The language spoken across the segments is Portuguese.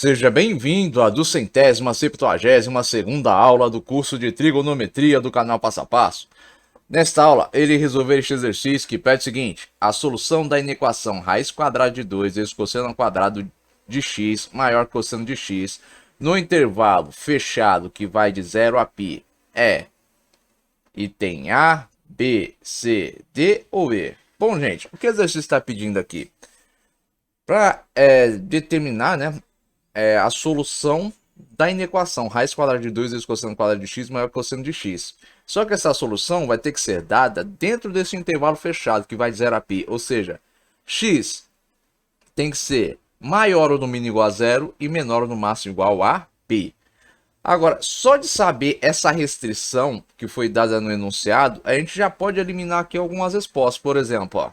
Seja bem-vindo à 272ª aula do curso de Trigonometria do canal Passo a Passo. Nesta aula, ele resolver este exercício que pede o seguinte: a solução da inequação raiz quadrada de 2 vezes cosseno ao quadrado de x maior que cosseno de x no intervalo fechado que vai de 0 a π é item A, B, C, D ou E? Bom, gente, o que o exercício está pedindo aqui? Para determinar, a solução da inequação raiz quadrada de 2 vezes cosseno quadrado de x maior que cosseno de x. Só que essa solução vai ter que ser dada dentro desse intervalo fechado, que vai de 0 a π. Ou seja, x tem que ser maior ou no mínimo igual a zero e menor ou no máximo igual a π. Agora, só de saber essa restrição que foi dada no enunciado, a gente já pode eliminar aqui algumas respostas. Por exemplo, ó,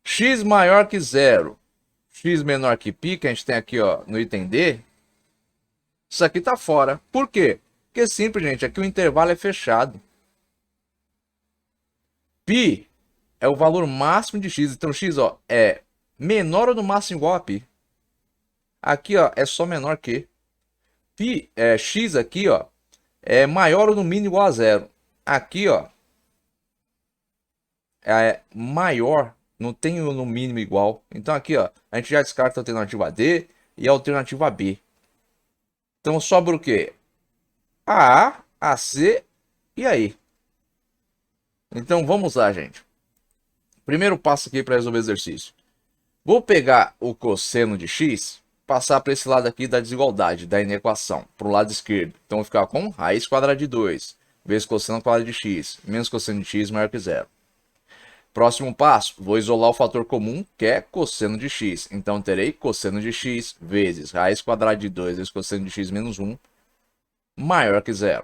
x maior que zero, x menor que π, que a gente tem aqui ó, no item D, isso aqui tá fora. Por quê? Porque é simples, gente, aqui o intervalo é fechado. π é o valor máximo de x, então x ó, é menor ou no máximo igual a π. Aqui ó, é só menor que. X aqui ó, é maior ou no mínimo igual a zero. Aqui ó, é maior, não tem o no mínimo igual. Então aqui ó, a gente já descarta a alternativa D e a alternativa B. Então sobra o quê? A, a C e aí. Então vamos lá, gente. Primeiro passo aqui para resolver o exercício. Vou pegar o cosseno de x, passar para esse lado aqui da desigualdade, da inequação, para o lado esquerdo. Então vou ficar com raiz quadrada de 2 vezes cosseno quadrado de x menos cosseno de x maior que zero. Próximo passo, vou isolar o fator comum, que é cosseno de x. Então terei cosseno de x vezes raiz quadrada de 2 vezes cosseno de x menos 1 maior que zero.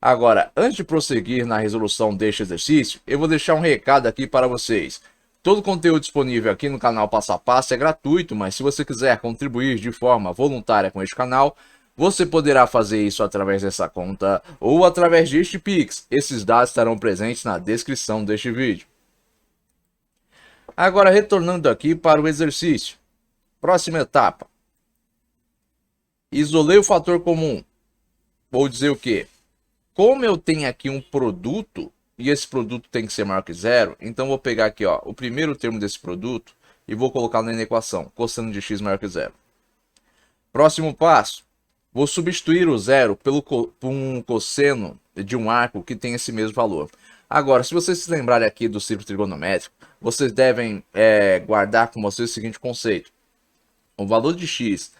Agora, antes de prosseguir na resolução deste exercício, eu vou deixar um recado aqui para vocês. Todo o conteúdo disponível aqui no canal Passo a Passo é gratuito, mas se você quiser contribuir de forma voluntária com este canal, você poderá fazer isso através dessa conta ou através deste Pix. Esses dados estarão presentes na descrição deste vídeo. Agora, retornando aqui para o exercício. Próxima etapa. Isolei o fator comum. Vou dizer o quê? Como eu tenho aqui um produto, e esse produto tem que ser maior que zero, então vou pegar aqui ó, o primeiro termo desse produto e vou colocar na inequação, cosseno de x maior que zero. Próximo passo, vou substituir o zero por um cosseno de um arco que tem esse mesmo valor. Agora, se vocês se lembrarem aqui do círculo trigonométrico, vocês devem guardar com vocês o seguinte conceito. O valor de x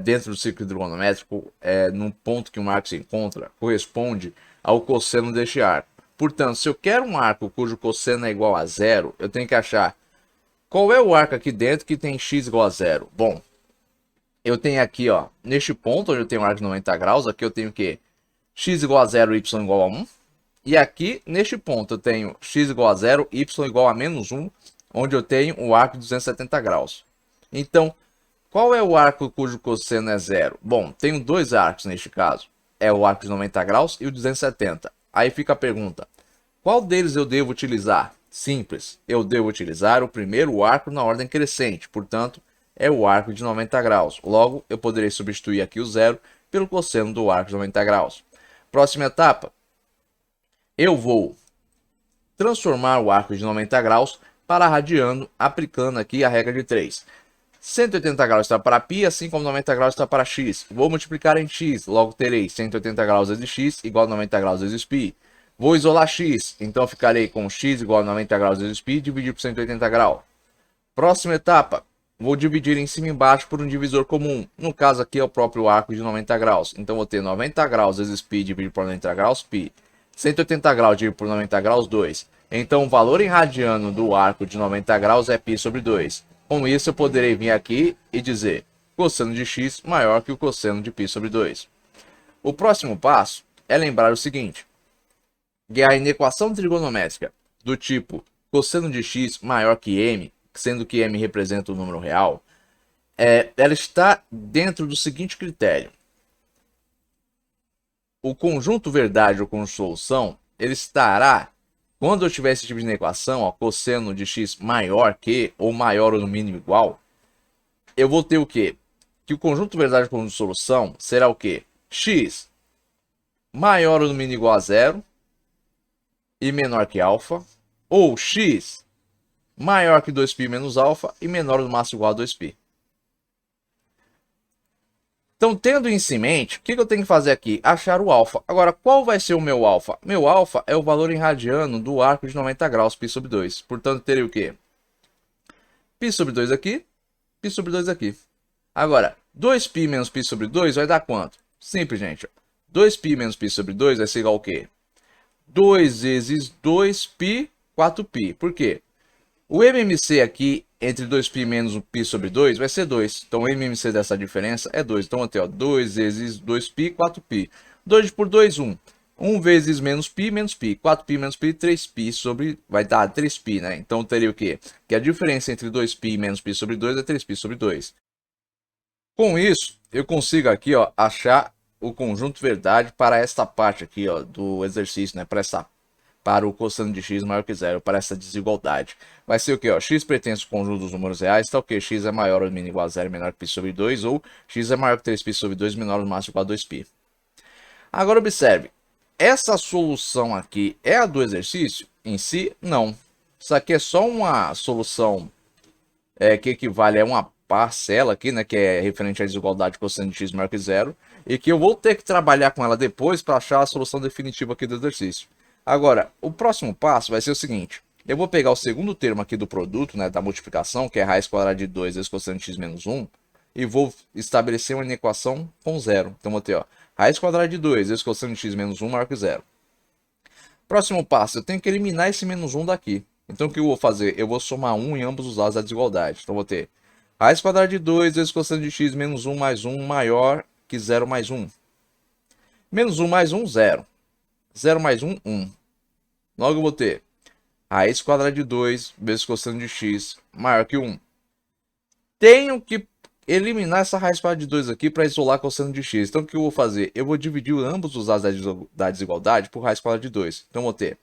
dentro do círculo trigonométrico, num ponto que um arco se encontra, corresponde ao cosseno deste arco. Portanto, se eu quero um arco cujo cosseno é igual a zero, eu tenho que achar qual é o arco aqui dentro que tem x igual a zero. Bom, eu tenho aqui, ó, neste ponto onde eu tenho um arco de 90 graus, aqui eu tenho o quê? X igual a zero, y igual a 1. E aqui, neste ponto, eu tenho x igual a zero, y igual a menos 1, onde eu tenho o arco de 270 graus. Então, qual é o arco cujo cosseno é zero? Bom, tenho dois arcos neste caso. É o arco de 90 graus e o 270. Aí fica a pergunta, qual deles eu devo utilizar? Simples, eu devo utilizar o primeiro arco na ordem crescente, portanto, é o arco de 90 graus. Logo, eu poderei substituir aqui o zero pelo cosseno do arco de 90 graus. Próxima etapa, eu vou transformar o arco de 90 graus para radiano, aplicando aqui a regra de 3. 180 graus está para π, assim como 90 graus está para x. Vou multiplicar em x, logo terei 180 graus vezes x igual a 90 graus vezes π. Vou isolar x, então ficarei com x igual a 90 graus vezes π, dividir por 180 graus. Próxima etapa, vou dividir em cima e embaixo por um divisor comum. No caso aqui é o próprio arco de 90 graus. Então vou ter 90 graus vezes π dividido por 90 graus, π. 180 graus dividido por 90 graus, 2. Então o valor em radiano do arco de 90 graus é π sobre 2. Com isso, eu poderei vir aqui e dizer cosseno de x maior que o cosseno de π sobre 2. O próximo passo é lembrar o seguinte, que a inequação trigonométrica do tipo cosseno de x maior que m, sendo que m representa o número real, ela está dentro do seguinte critério. O conjunto verdade ou conjunto solução, ele estará quando eu tiver esse tipo de equação, ó, cosseno de x maior que, ou maior ou no mínimo igual, eu vou ter o quê? Que o conjunto verdade com conjunto de solução será o quê? X maior ou no mínimo igual a zero e menor que alfa, ou x maior que 2π menos alfa e menor ou no máximo igual a 2π. Então, tendo isso em mente, o que eu tenho que fazer aqui? Achar o alfa. Agora, qual vai ser o meu alfa? Meu alfa é o valor em radiano do arco de 90 graus, π sobre 2. Portanto, teria o quê? Π sobre 2 aqui, π sobre 2 aqui. Agora, 2π menos π sobre 2 vai dar quanto? Simples, gente. 2π menos π sobre 2 vai ser igual ao quê? 2 vezes 2π, 4π. Por quê? O MMC aqui, entre 2π menos o π sobre 2, vai ser 2. Então, o MMC dessa diferença é 2. Então, até 2 vezes 2π, 4π. 2 por 2, 1. 1 vezes menos π, menos π. 4π menos π, 3π sobre... vai dar 3π, né? Então, teria o quê? Que a diferença entre 2π e menos π sobre 2 é 3π sobre 2. Com isso, eu consigo aqui, ó, achar o conjunto verdade para esta parte aqui, ó, do exercício, né? Para o cosseno de x maior que zero, para essa desigualdade. Vai ser o que? X pertence ao conjunto dos números reais, tá o que? X é maior ou mínimo igual a zero, menor que π sobre 2, ou x é maior que 3π sobre 2, menor ou máximo igual a 2π. Agora observe, essa solução aqui é a do exercício? Em si, não. Isso aqui é só uma solução que equivale a uma parcela aqui, né, que é referente à desigualdade cosseno de x maior que zero, e que eu vou ter que trabalhar com ela depois para achar a solução definitiva aqui do exercício. Agora, o próximo passo vai ser o seguinte: eu vou pegar o segundo termo aqui do produto, né, da multiplicação, que é raiz quadrada de 2 vezes cosseno de x menos 1, e vou estabelecer uma equação com zero. Então, vou ter, ó, raiz quadrada de 2 vezes cosseno de x menos 1 maior que zero. Próximo passo, eu tenho que eliminar esse menos 1 daqui. Então, o que eu vou fazer? Eu vou somar 1 em ambos os lados da desigualdade. Então, vou ter raiz quadrada de 2 vezes cosseno de x menos 1 mais 1 maior que 0 mais 1. Menos 1 mais 1, 0. 0 mais 1, 1. Logo eu vou ter raiz quadrada de 2 vezes cosseno de x maior que 1. Tenho que eliminar essa raiz quadrada de 2 aqui para isolar cosseno de x. Então, o que eu vou fazer? Eu vou dividir ambos os lados da desigualdade por raiz quadrada de 2. Então, eu vou ter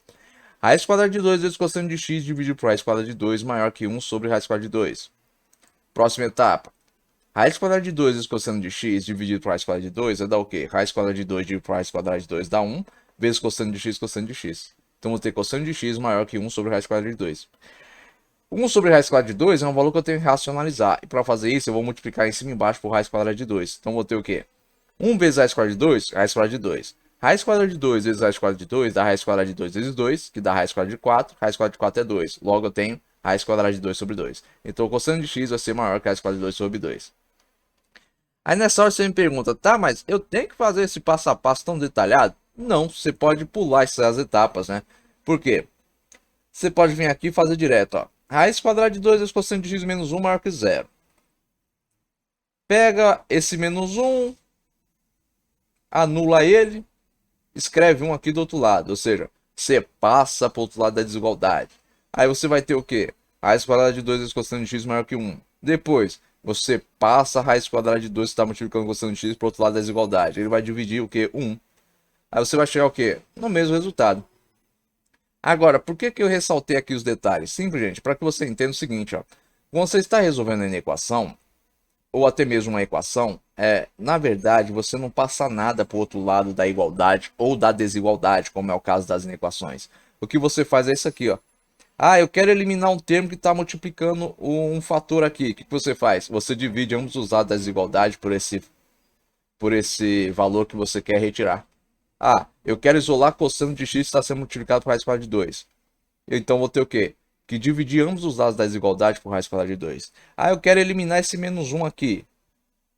raiz quadrada de 2 vezes cosseno de x dividido por raiz quadrada de 2 maior que 1 sobre raiz quadrada de 2. Próxima etapa. Raiz quadrada de 2 vezes cosseno de x dividido por raiz quadrada de 2 vai dar o quê? Raiz quadrada de 2 dividido por raiz quadrada de 2 dá 1 vezes cosseno de x, cosseno de x. Então, vou ter cosseno de x maior que 1 sobre raiz quadrada de 2. 1 sobre raiz quadrada de 2 é um valor que eu tenho que racionalizar. E para fazer isso, eu vou multiplicar em cima e embaixo por raiz quadrada de 2. Então, vou ter o quê? 1 vezes raiz quadrada de 2, raiz quadrada de 2. Raiz quadrada de 2 vezes raiz quadrada de 2 dá raiz quadrada de 2 vezes 2, que dá raiz quadrada de 4. Raiz quadrada de 4 é 2. Logo, eu tenho raiz quadrada de 2 sobre 2. Então, o cosseno de x vai ser maior que raiz quadrada de 2 sobre 2. Aí, nessa hora, você me pergunta, tá, mas eu tenho que fazer esse passo a passo tão detalhado? Não, você pode pular essas etapas, né? Por quê? Você pode vir aqui e fazer direto, ó. Raiz quadrada de 2 vezes cosseno de x menos 1 maior que 0. Pega esse menos 1, anula ele, escreve 1 aqui do outro lado. Ou seja, você passa para o outro lado da desigualdade. Aí você vai ter o quê? Raiz quadrada de 2 vezes cosseno de x maior que 1. Depois, você passa a raiz quadrada de 2 que está multiplicando cosseno de x para o outro lado da desigualdade. Ele vai dividir o quê? 1. Aí você vai chegar o quê? No mesmo resultado. Agora, por que eu ressaltei aqui os detalhes? Simples, gente, para que você entenda o seguinte, ó. Quando você está resolvendo uma equação, ou até mesmo uma equação, na verdade, você não passa nada para o outro lado da igualdade ou da desigualdade, como é o caso das inequações. O que você faz é isso aqui, ó. Ah, eu quero eliminar um termo que está multiplicando um fator aqui. O que você faz? Você divide ambos os lados da desigualdade por esse valor que você quer retirar. Ah, eu quero isolar cosseno de x que está sendo multiplicado por raiz quadrada de 2. Então, vou ter o quê? Que dividir ambos os lados da desigualdade por raiz quadrada de 2. Ah, eu quero eliminar esse menos 1 aqui.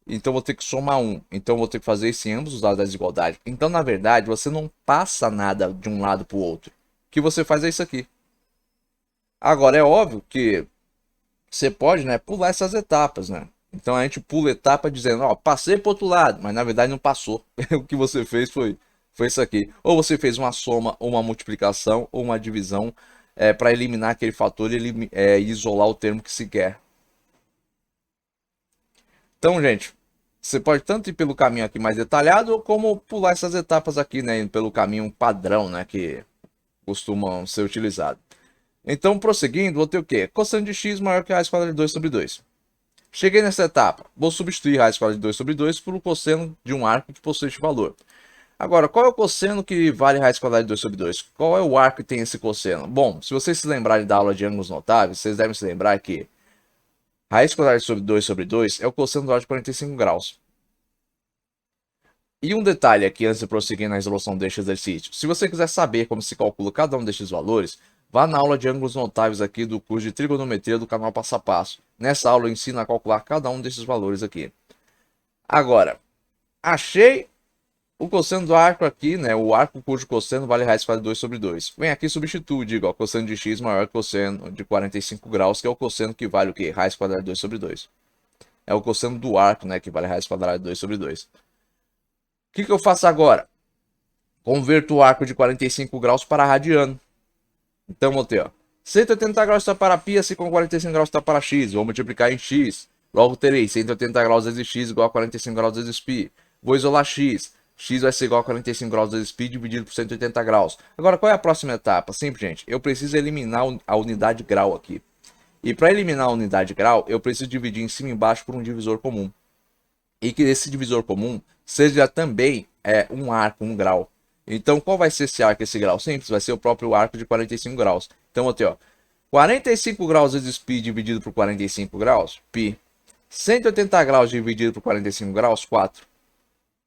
Então, vou ter que somar 1. Então, vou ter que fazer isso em ambos os lados da desigualdade. Então, na verdade, você não passa nada de um lado para o outro. O que você faz é isso aqui. Agora, é óbvio que você pode, né, pular essas etapas, né? Então, a gente pula etapa dizendo, ó, passei para o outro lado. Mas, na verdade, não passou. O que você fez foi isso aqui. Ou você fez uma soma, ou uma multiplicação, ou uma divisão para eliminar aquele fator e isolar o termo que se quer. Então, gente, você pode tanto ir pelo caminho aqui mais detalhado, como pular essas etapas aqui, né? Pelo caminho padrão, né? Que costumam ser utilizados. Então, prosseguindo, vou ter o quê? Cosseno de x maior que a raiz quadrada de 2 sobre 2. Cheguei nessa etapa, vou substituir raiz quadrada de 2 sobre 2 por um cosseno de um arco que possui este valor. Agora, qual é o cosseno que vale raiz quadrada de 2 sobre 2? Qual é o arco que tem esse cosseno? Bom, se vocês se lembrarem da aula de ângulos notáveis, vocês devem se lembrar que raiz quadrada sobre 2 é o cosseno do arco de 45 graus. E um detalhe aqui antes de prosseguir na resolução deste exercício. Se você quiser saber como se calcula cada um destes valores, vá na aula de ângulos notáveis aqui do curso de trigonometria do canal Passo a Passo. Nessa aula eu ensino a calcular cada um desses valores aqui. Agora, achei o cosseno do arco aqui, né? O arco cujo cosseno vale raiz quadrada de 2 sobre 2. Vem aqui e substitui, digo, ó, cosseno de x maior que cosseno de 45 graus, que é o cosseno que vale o quê? Raiz quadrada de 2 sobre 2. É o cosseno do arco, né? Que vale raiz quadrada de 2 sobre 2. O que eu faço agora? Converto o arco de 45 graus para radiano. Então, vou ter, ó, 180 graus está para π, assim como 45 graus está para x. Vou multiplicar em x. Logo terei 180 graus vezes x igual a 45 graus vezes π. Vou isolar x. X vai ser igual a 45 graus vezes π dividido por 180 graus. Agora, qual é a próxima etapa? Simples, gente. Eu preciso eliminar a unidade grau aqui. E para eliminar a unidade grau, eu preciso dividir em cima e embaixo por um divisor comum. E que esse divisor comum seja também um arco, um grau. Então, qual vai ser esse arco, esse grau? Simples, vai ser o próprio arco de 45 graus. Então, vou ter, ó, 45 graus vezes π dividido por 45 graus, π. 180 graus dividido por 45 graus, 4.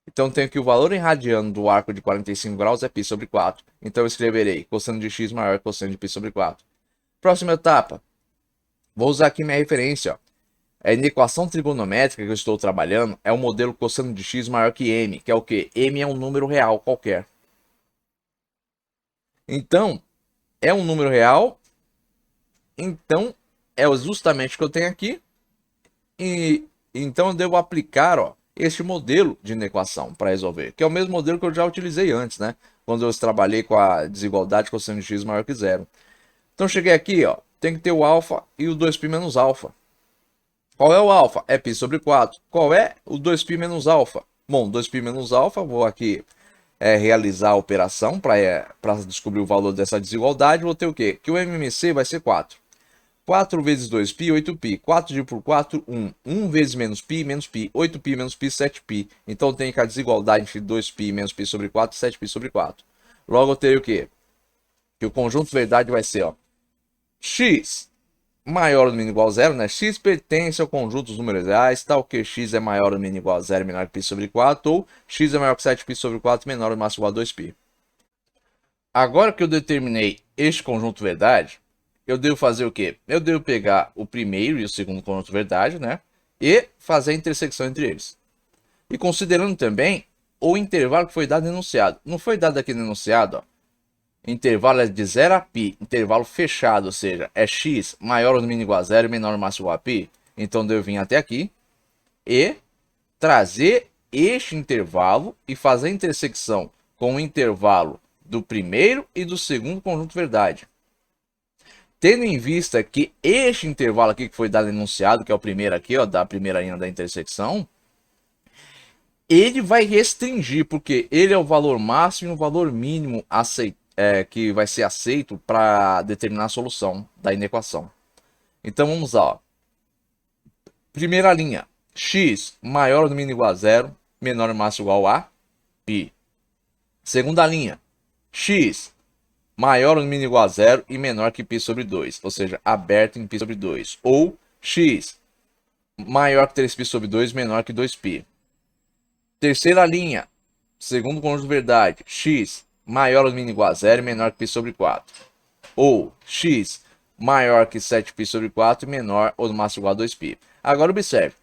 Então, tenho que o valor em radiano do arco de 45 graus é π sobre 4. Então, eu escreverei cosseno de x maior que cosseno de π sobre 4. Próxima etapa. Vou usar aqui minha referência, ó. Na equação trigonométrica que eu estou trabalhando, é o modelo cosseno de x maior que m, que é o quê? M é um número real qualquer. Então, é um número real, então é justamente o que eu tenho aqui. E então eu devo aplicar, ó, este modelo de inequação para resolver, que é o mesmo modelo que eu já utilizei antes, né? Quando eu trabalhei com a desigualdade cosseno de x maior que zero. Então cheguei aqui, ó, tem que ter o alfa e o 2π menos alfa. Qual é o alfa? É π sobre 4. Qual é o 2π menos alfa? Bom, 2π menos alfa, vou aqui realizar a operação para descobrir o valor dessa desigualdade. Vou ter o quê? Que o MMC vai ser 4. 4 vezes 2π, 8π. 4 dividido por 4, 1. 1 vezes menos π, 8π menos π, 7π. Então, tem que a desigualdade entre 2π menos π sobre 4, 7π sobre 4. Logo, eu tenho o quê? Que o conjunto verdade vai ser, ó, x maior ou mínimo igual a zero, né? X pertence ao conjunto dos números reais, tal que x é maior ou mínimo igual a zero, menor que π sobre 4, ou x é maior que 7π sobre 4, menor ou máximo igual a 2π. Agora que eu determinei este conjunto verdade, eu devo fazer o quê? Eu devo pegar o primeiro e o segundo conjunto verdade, né? E fazer a intersecção entre eles. E considerando também o intervalo que foi dado no enunciado. Não foi dado aqui no enunciado, ó. Intervalo é de 0 a π, intervalo fechado, ou seja, é x maior ou mínimo igual a 0 e menor ou máximo igual a π. Então, devo vir até aqui e trazer este intervalo e fazer a intersecção com o intervalo do primeiro e do segundo conjunto verdade. Tendo em vista que este intervalo aqui que foi dado no enunciado, que é o primeiro aqui, ó, da primeira linha da intersecção, ele vai restringir, porque ele é o valor máximo e o valor mínimo que vai ser aceito para determinar a solução da inequação. Então vamos lá, ó. Primeira linha, x maior ou mínimo igual a zero, menor ou máximo igual a π. Segunda linha, x maior ou mínimo igual a zero e menor que π sobre 2, ou seja, aberto em π sobre 2. Ou x maior que 3π sobre 2, menor que 2π. Terceira linha, segundo conjunto de verdade, x maior ou mínimo igual a zero e menor que π sobre 4. Ou x maior que 7π sobre 4 e menor ou no máximo igual a 2π. Agora observe,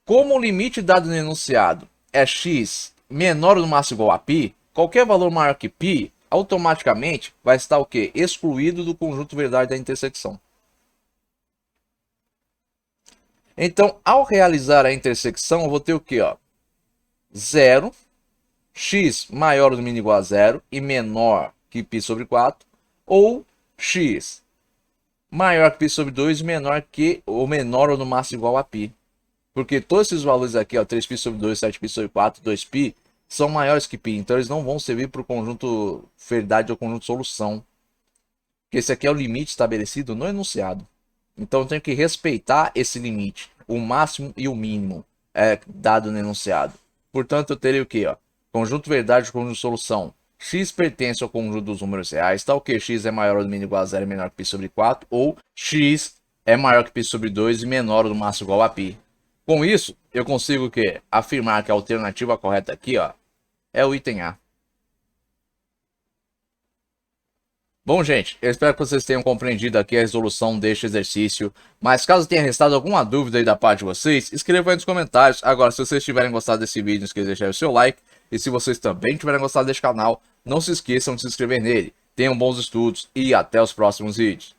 como o limite dado no enunciado é x menor ou no máximo igual a π, qualquer valor maior que π, automaticamente vai estar o quê? Excluído do conjunto verdade da intersecção. Então, ao realizar a intersecção, eu vou ter o quê? 0, x maior ou mínimo igual a 0 e menor que π sobre 4, ou x maior que π sobre 2 e menor ou no máximo igual a π. Porque todos esses valores aqui, ó, 3π sobre 2, 7π sobre 4, 2π, são maiores que π, então eles não vão servir para o conjunto verdade ou conjunto solução. Porque esse aqui é o limite estabelecido no enunciado. Então eu tenho que respeitar esse limite. o máximo e o mínimo dado no enunciado. Portanto, eu teria o quê? Ó? Conjunto verdade, conjunto solução. X pertence ao conjunto dos números reais, tal que x é maior ou do mínimo igual a 0 e menor que π sobre 4, ou x é maior que π sobre 2 e menor ou do máximo igual a π. Com isso, eu consigo o quê? Afirmar que a alternativa correta aqui, ó, é o item A. Bom, gente, eu espero que vocês tenham compreendido aqui a resolução deste exercício, mas caso tenha restado alguma dúvida aí da parte de vocês, escrevam aí nos comentários. Agora, se vocês tiverem gostado desse vídeo, não esqueçam de deixar o seu like, e se vocês também tiverem gostado deste canal, não se esqueçam de se inscrever nele. Tenham bons estudos e até os próximos vídeos.